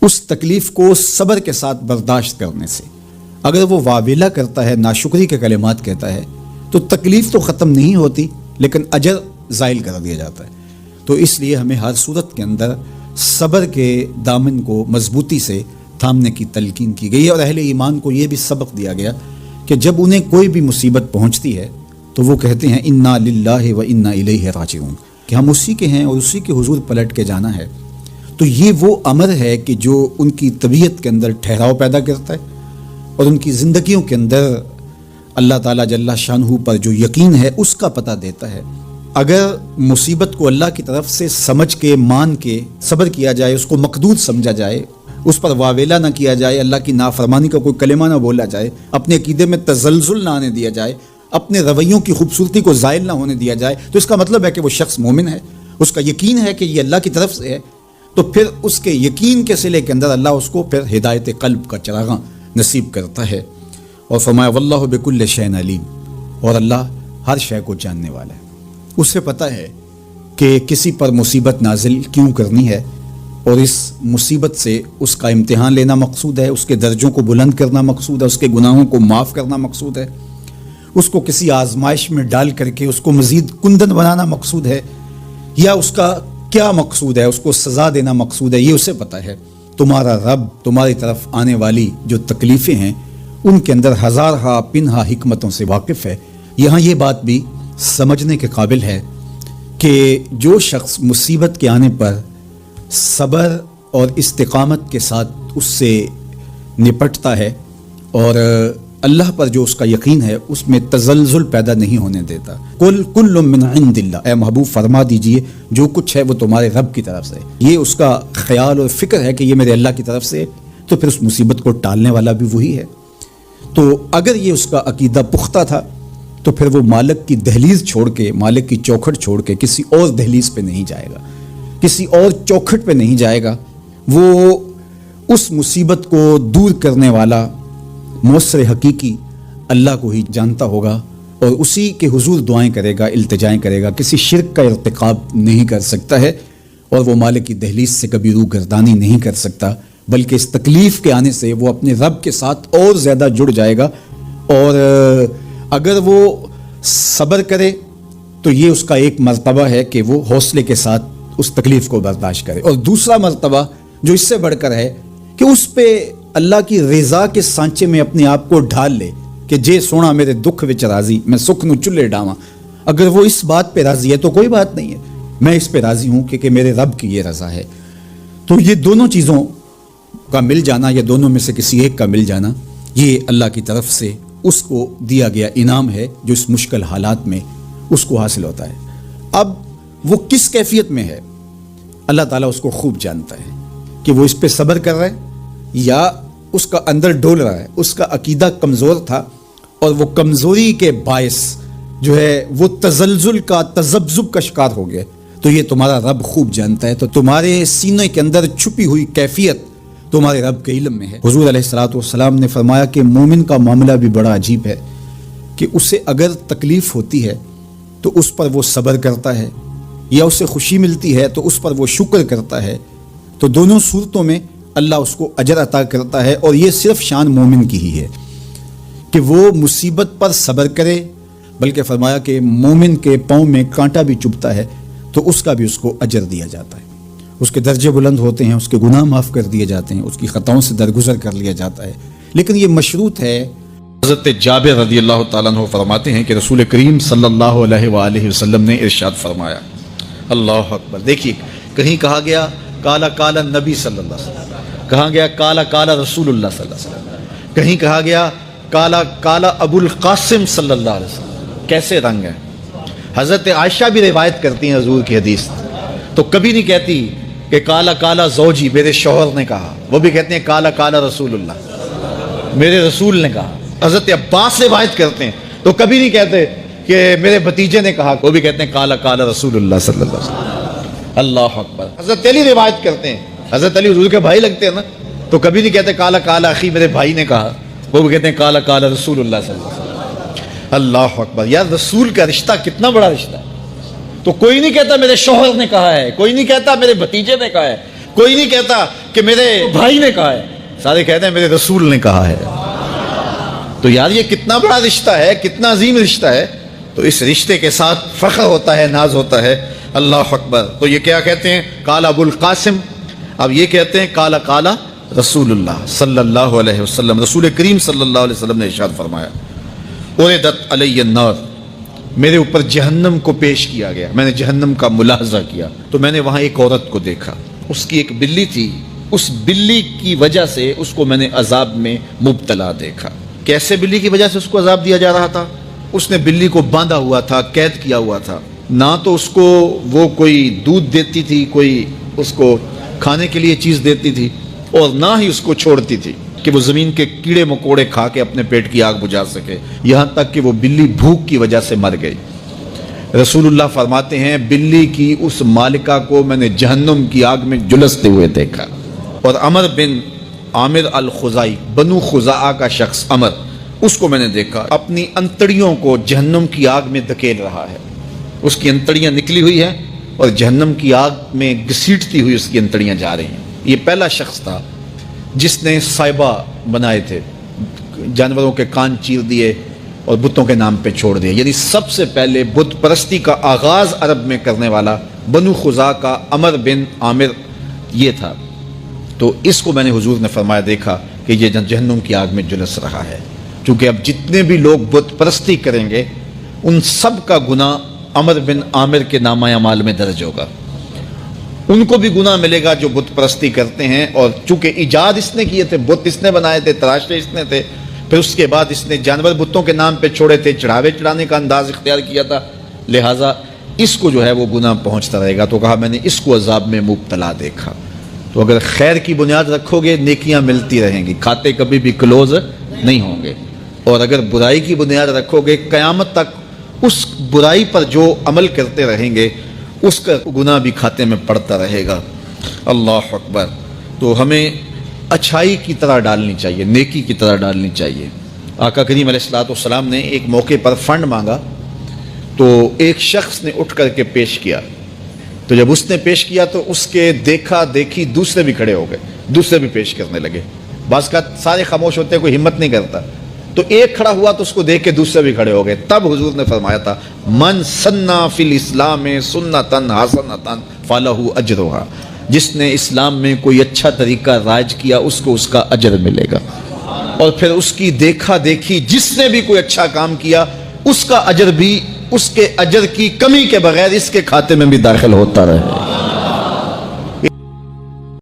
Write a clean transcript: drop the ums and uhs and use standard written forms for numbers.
اس تکلیف کو صبر کے ساتھ برداشت کرنے سے۔ اگر وہ واویلا کرتا ہے، ناشکری کے کلمات کہتا ہے، تو تکلیف تو ختم نہیں ہوتی لیکن اجر زائل کر دیا جاتا ہے۔ تو اس لیے ہمیں ہر صورت کے اندر صبر کے دامن کو مضبوطی سے تھامنے کی تلقین کی گئی ہے، اور اہل ایمان کو یہ بھی سبق دیا گیا کہ جب انہیں کوئی بھی مصیبت پہنچتی ہے تو وہ کہتے ہیں انا للہ و انا الیہ راجعون، کہ ہم اسی کے ہیں اور اسی کے حضور پلٹ کے جانا ہے۔ تو یہ وہ امر ہے کہ جو ان کی طبیعت کے اندر ٹھہراؤ پیدا کرتا ہے اور ان کی زندگیوں کے اندر اللہ تعالیٰ جل شانہ پر جو یقین ہے اس کا پتہ دیتا ہے۔ اگر مصیبت کو اللہ کی طرف سے سمجھ کے، مان کے صبر کیا جائے، اس کو مقدور سمجھا جائے، اس پر واویلا نہ کیا جائے، اللہ کی نافرمانی کا کوئی کلمہ نہ بولا جائے، اپنے عقیدے میں تزلزل نہ آنے دیا جائے، اپنے رویوں کی خوبصورتی کو زائل نہ ہونے دیا جائے، تو اس کا مطلب ہے کہ وہ شخص مومن ہے، اس کا یقین ہے کہ یہ اللہ کی طرف سے ہے۔ تو پھر اس کے یقین کے صلے کے اندر اللہ اس کو پھر ہدایت قلب کا چراغاں نصیب کرتا ہے، اور فرمایا واللہ بکل شیء علیم، اور اللہ ہر شے کو جاننے والا ہے۔ اسے پتہ ہے کہ کسی پر مصیبت نازل کیوں کرنی ہے، اور اس مصیبت سے اس کا امتحان لینا مقصود ہے، اس کے درجوں کو بلند کرنا مقصود ہے، اس کے گناہوں کو معاف کرنا مقصود ہے، اس کو کسی آزمائش میں ڈال کر کے اس کو مزید کندن بنانا مقصود ہے، یا اس کا کیا مقصود ہے، اس کو سزا دینا مقصود ہے، یہ اسے پتہ ہے۔ تمہارا رب تمہاری طرف آنے والی جو تکلیفیں ہیں ان کے اندر ہزارہا پنہا حکمتوں سے واقف ہے۔ یہاں یہ بات بھی سمجھنے کے قابل ہے کہ جو شخص مصیبت کے آنے پر صبر اور استقامت کے ساتھ اس سے نپٹتا ہے اور اللہ پر جو اس کا یقین ہے اس میں تزلزل پیدا نہیں ہونے دیتا، کل من عند اللہ، اے محبوب فرما دیجئے جو کچھ ہے وہ تمہارے رب کی طرف سے، یہ اس کا خیال اور فکر ہے کہ یہ میرے اللہ کی طرف سے، تو پھر اس مصیبت کو ٹالنے والا بھی وہی ہے۔ تو اگر یہ اس کا عقیدہ پختہ تھا تو پھر وہ مالک کی دہلیز چھوڑ کے، مالک کی چوکھٹ چھوڑ کے کسی اور دہلیز پہ نہیں جائے گا، کسی اور چوکھٹ پہ نہیں جائے گا، وہ اس مصیبت کو دور کرنے والا مؤثر حقیقی اللہ کو ہی جانتا ہوگا، اور اسی کے حضور دعائیں کرے گا، التجائیں کرے گا، کسی شرک کا ارتکاب نہیں کر سکتا ہے، اور وہ مالک کی دہلیز سے کبھی روح گردانی نہیں کر سکتا، بلکہ اس تکلیف کے آنے سے وہ اپنے رب کے ساتھ اور زیادہ جڑ جائے گا۔ اور اگر وہ صبر کرے تو یہ اس کا ایک مرتبہ ہے کہ وہ حوصلے کے ساتھ اس تکلیف کو برداشت کرے، اور دوسرا مرتبہ جو اس سے بڑھ کر ہے کہ اس پہ اللہ کی رضا کے سانچے میں اپنے آپ کو ڈھال لے کہ جے سونا میرے دکھ وچ راضی، میں سکھ نو چلے ڈاواں۔ اگر وہ اس بات پہ راضی ہے تو کوئی بات نہیں ہے، میں اس پہ راضی ہوں کہ میرے رب کی یہ رضا ہے۔ تو یہ دونوں چیزوں کا مل جانا، یا دونوں میں سے کسی ایک کا مل جانا، یہ اللہ کی طرف سے اس کو دیا گیا انعام ہے جو اس مشکل حالات میں اس کو حاصل ہوتا ہے۔ اب وہ کس کیفیت میں ہے اللہ تعالیٰ اس کو خوب جانتا ہے، کہ وہ اس پہ صبر کر رہا ہے یا اس کا اندر ڈول رہا ہے، اس کا عقیدہ کمزور تھا اور وہ کمزوری کے باعث جو ہے وہ تزلزل کا، تذبذب کا شکار ہو گیا، تو یہ تمہارا رب خوب جانتا ہے۔ تو تمہارے سینے کے اندر چھپی ہوئی کیفیت تمہارے رب کے علم میں ہے۔ حضور علیہ الصلوۃ والسلام نے فرمایا کہ مومن کا معاملہ بھی بڑا عجیب ہے کہ اسے اگر تکلیف ہوتی ہے تو اس پر وہ صبر کرتا ہے، یا اسے خوشی ملتی ہے تو اس پر وہ شکر کرتا ہے، تو دونوں صورتوں میں اللہ اس کو اجر عطا کرتا ہے، اور یہ صرف شان مومن کی ہی ہے کہ وہ مصیبت پر صبر کرے، بلکہ فرمایا کہ مومن کے پاؤں میں کانٹا بھی چبھتا ہے تو اس کا بھی اس کو اجر دیا جاتا ہے، اس کے درجے بلند ہوتے ہیں، اس کے گناہ معاف کر دیے جاتے ہیں، اس کی خطاؤں سے درگزر کر لیا جاتا ہے، لیکن یہ مشروط ہے۔ حضرت جابر رضی اللہ تعالیٰ عنہ فرماتے ہیں کہ رسول کریم صلی اللہ علیہ وآلہ وسلم نے ارشاد فرمایا، اللہ اکبر، دیکھیے کہیں کہا گیا کالا کالا نبی صلی اللہ علیہ وسلم، کہا گیا کالا کالا رسول اللہ صلی اللہ علیہ وسلم، کہیں کہا گیا کالا کالا ابو القاسم صلی اللہ علیہ وسلم۔ کیسے رنگ ہے۔ حضرت عائشہ بھی روایت کرتی ہیں حضور کی حدیث، تو کبھی نہیں کہتی کہ کالا کالا زوجی، میرے شوہر نے کہا، وہ بھی کہتے ہیں کالا کالا رسول اللہ، میرے رسول نے کہا۔ حضرت عباس روایت کرتے ہیں تو کبھی نہیں کہتے کہ میرے بھتیجے نے کہا، وہ بھی کہتے ہیں کالا کالا رسول اللہ صلی اللہ علیہ وسلم۔ اللہ اکبر۔ حضرت علی روایت کرتے ہیں، حضرت علی حضور کے بھائی لگتے ہیں نا، تو کبھی نہیں کہتے کالا کالا اخی، میرے بھائی نے کہا، وہ بھی کہتے ہیں کالا کالا رسول اللہ صلی اللہ علیہ وسلم۔ اللہ اکبر۔ یار رسول کا رشتہ کتنا بڑا رشتہ ہے۔ تو کوئی نہیں کہتا میرے شوہر نے کہا ہے، کوئی نہیں کہتا میرے بھتیجے نے کہا ہے، کوئی نہیں کہتا کہ میرے بھائی نے کہا ہے، سارے کہتے ہیں میرے رسول نے کہا ہے۔ تو یار یہ کتنا بڑا رشتہ ہے، کتنا عظیم رشتہ ہے، تو اس رشتے کے ساتھ فخر ہوتا ہے، ناز ہوتا ہے۔ اللہ اکبر۔ تو یہ کیا کہتے ہیں؟ قال ابو القاسم، اب یہ کہتے ہیں قال قال رسول اللہ صلی اللہ علیہ وسلم، رسول کریم صلی اللہ علیہ وسلم نے ارشاد فرمایا، اُرِدَتْ عَلَيَّ النَّارُ، میرے اوپر جہنم کو پیش کیا گیا، میں نے جہنم کا ملاحظہ کیا تو میں نے وہاں ایک عورت کو دیکھا، اس کی ایک بلی تھی، اس بلی کی وجہ سے اس کو میں نے عذاب میں مبتلا دیکھا۔ کیسے بلی کی وجہ سے اس کو عذاب دیا جا رہا تھا؟ اس نے بلی کو باندھا ہوا تھا، قید کیا ہوا تھا، نہ تو اس کو وہ کوئی دودھ دیتی تھی، کوئی اس کو کھانے کے لیے چیز دیتی تھی، اور نہ ہی اس کو چھوڑتی تھی کہ وہ زمین کے کیڑے مکوڑے کھا کے اپنے پیٹ کی آگ بجھا سکے، یہاں تک کہ وہ بلی بھوک کی وجہ سے مر گئی۔ رسول اللہ فرماتے ہیں بلی کی اس مالکہ کو میں نے جہنم کی آگ میں جلستے ہوئے دیکھا۔ اور عمر بن عامر الخزائی، بنو خزاعہ کا شخص عمر، اس کو میں نے دیکھا اپنی انتڑیوں کو جہنم کی آگ میں دھکیل رہا ہے، اس کی انتڑیاں نکلی ہوئی ہیں اور جہنم کی آگ میں گھسیٹتی ہوئی اس کی انتڑیاں جا رہی ہیں۔ یہ پہلا شخص تھا جس نے صائبہ بنائے تھے، جانوروں کے کان چیر دیے اور بتوں کے نام پہ چھوڑ دیے، یعنی سب سے پہلے بت پرستی کا آغاز عرب میں کرنے والا بنو خزاعہ کا عمر بن عامر یہ تھا۔ تو اس کو میں نے حضور نے فرمایا دیکھا کہ یہ جہنم کی آگ میں جلس رہا ہے، چونکہ اب جتنے بھی لوگ بت پرستی کریں گے ان سب کا گناہ عمر بن عامر کے نامہ اعمال میں درج ہوگا، ان کو بھی گناہ ملے گا جو بت پرستی کرتے ہیں۔ اور چونکہ ایجاد اس نے کیے تھے، بت اس نے بنائے تھے، تراشے اس نے تھے، پھر اس کے بعد اس نے جانور بتوں کے نام پہ چھوڑے تھے، چڑھاوے چڑھانے کا انداز اختیار کیا تھا، لہٰذا اس کو جو ہے وہ گناہ پہنچتا رہے گا۔ تو کہا میں نے اس کو عذاب میں مبتلا دیکھا۔ تو اگر خیر کی بنیاد رکھو گے نیکیاں ملتی رہیں گی، کھاتے کبھی بھی کلوز نہیں ہوں گے، اور اگر برائی کی بنیاد رکھو گے قیامت تک اس برائی پر جو عمل کرتے رہیں گے اس کا گناہ بھی کھاتے میں پڑتا رہے گا۔ اللہ اکبر۔ تو ہمیں اچھائی کی طرح ڈالنی چاہیے، نیکی کی طرح ڈالنی چاہیے۔ آقا کریم علیہ الصلوۃ والسلام نے ایک موقع پر فنڈ مانگا تو ایک شخص نے اٹھ کر کے پیش کیا، تو جب اس نے پیش کیا تو اس کے دیکھا دیکھی دوسرے بھی کھڑے ہو گئے، دوسرے بھی پیش کرنے لگے، بعض کا سارے خاموش ہوتے ہیں، کوئی ہمت نہیں کرتا، تو ایک کھڑا ہوا تو اس کو دیکھ کے دوسرے بھی کھڑے ہو گئے۔ تب حضور نے فرمایا تھا من سنّا فی الاسلام سنتاً حسنۃ فلہ اجرھا، جس نے اسلام میں کوئی اچھا طریقہ رائج کیا اس کو اس کا اجر ملے گا، اور پھر اس کی دیکھا دیکھی جس نے بھی کوئی اچھا کام کیا اس کا اجر بھی اس کے اجر کی کمی کے بغیر اس کے کھاتے میں بھی داخل ہوتا رہے۔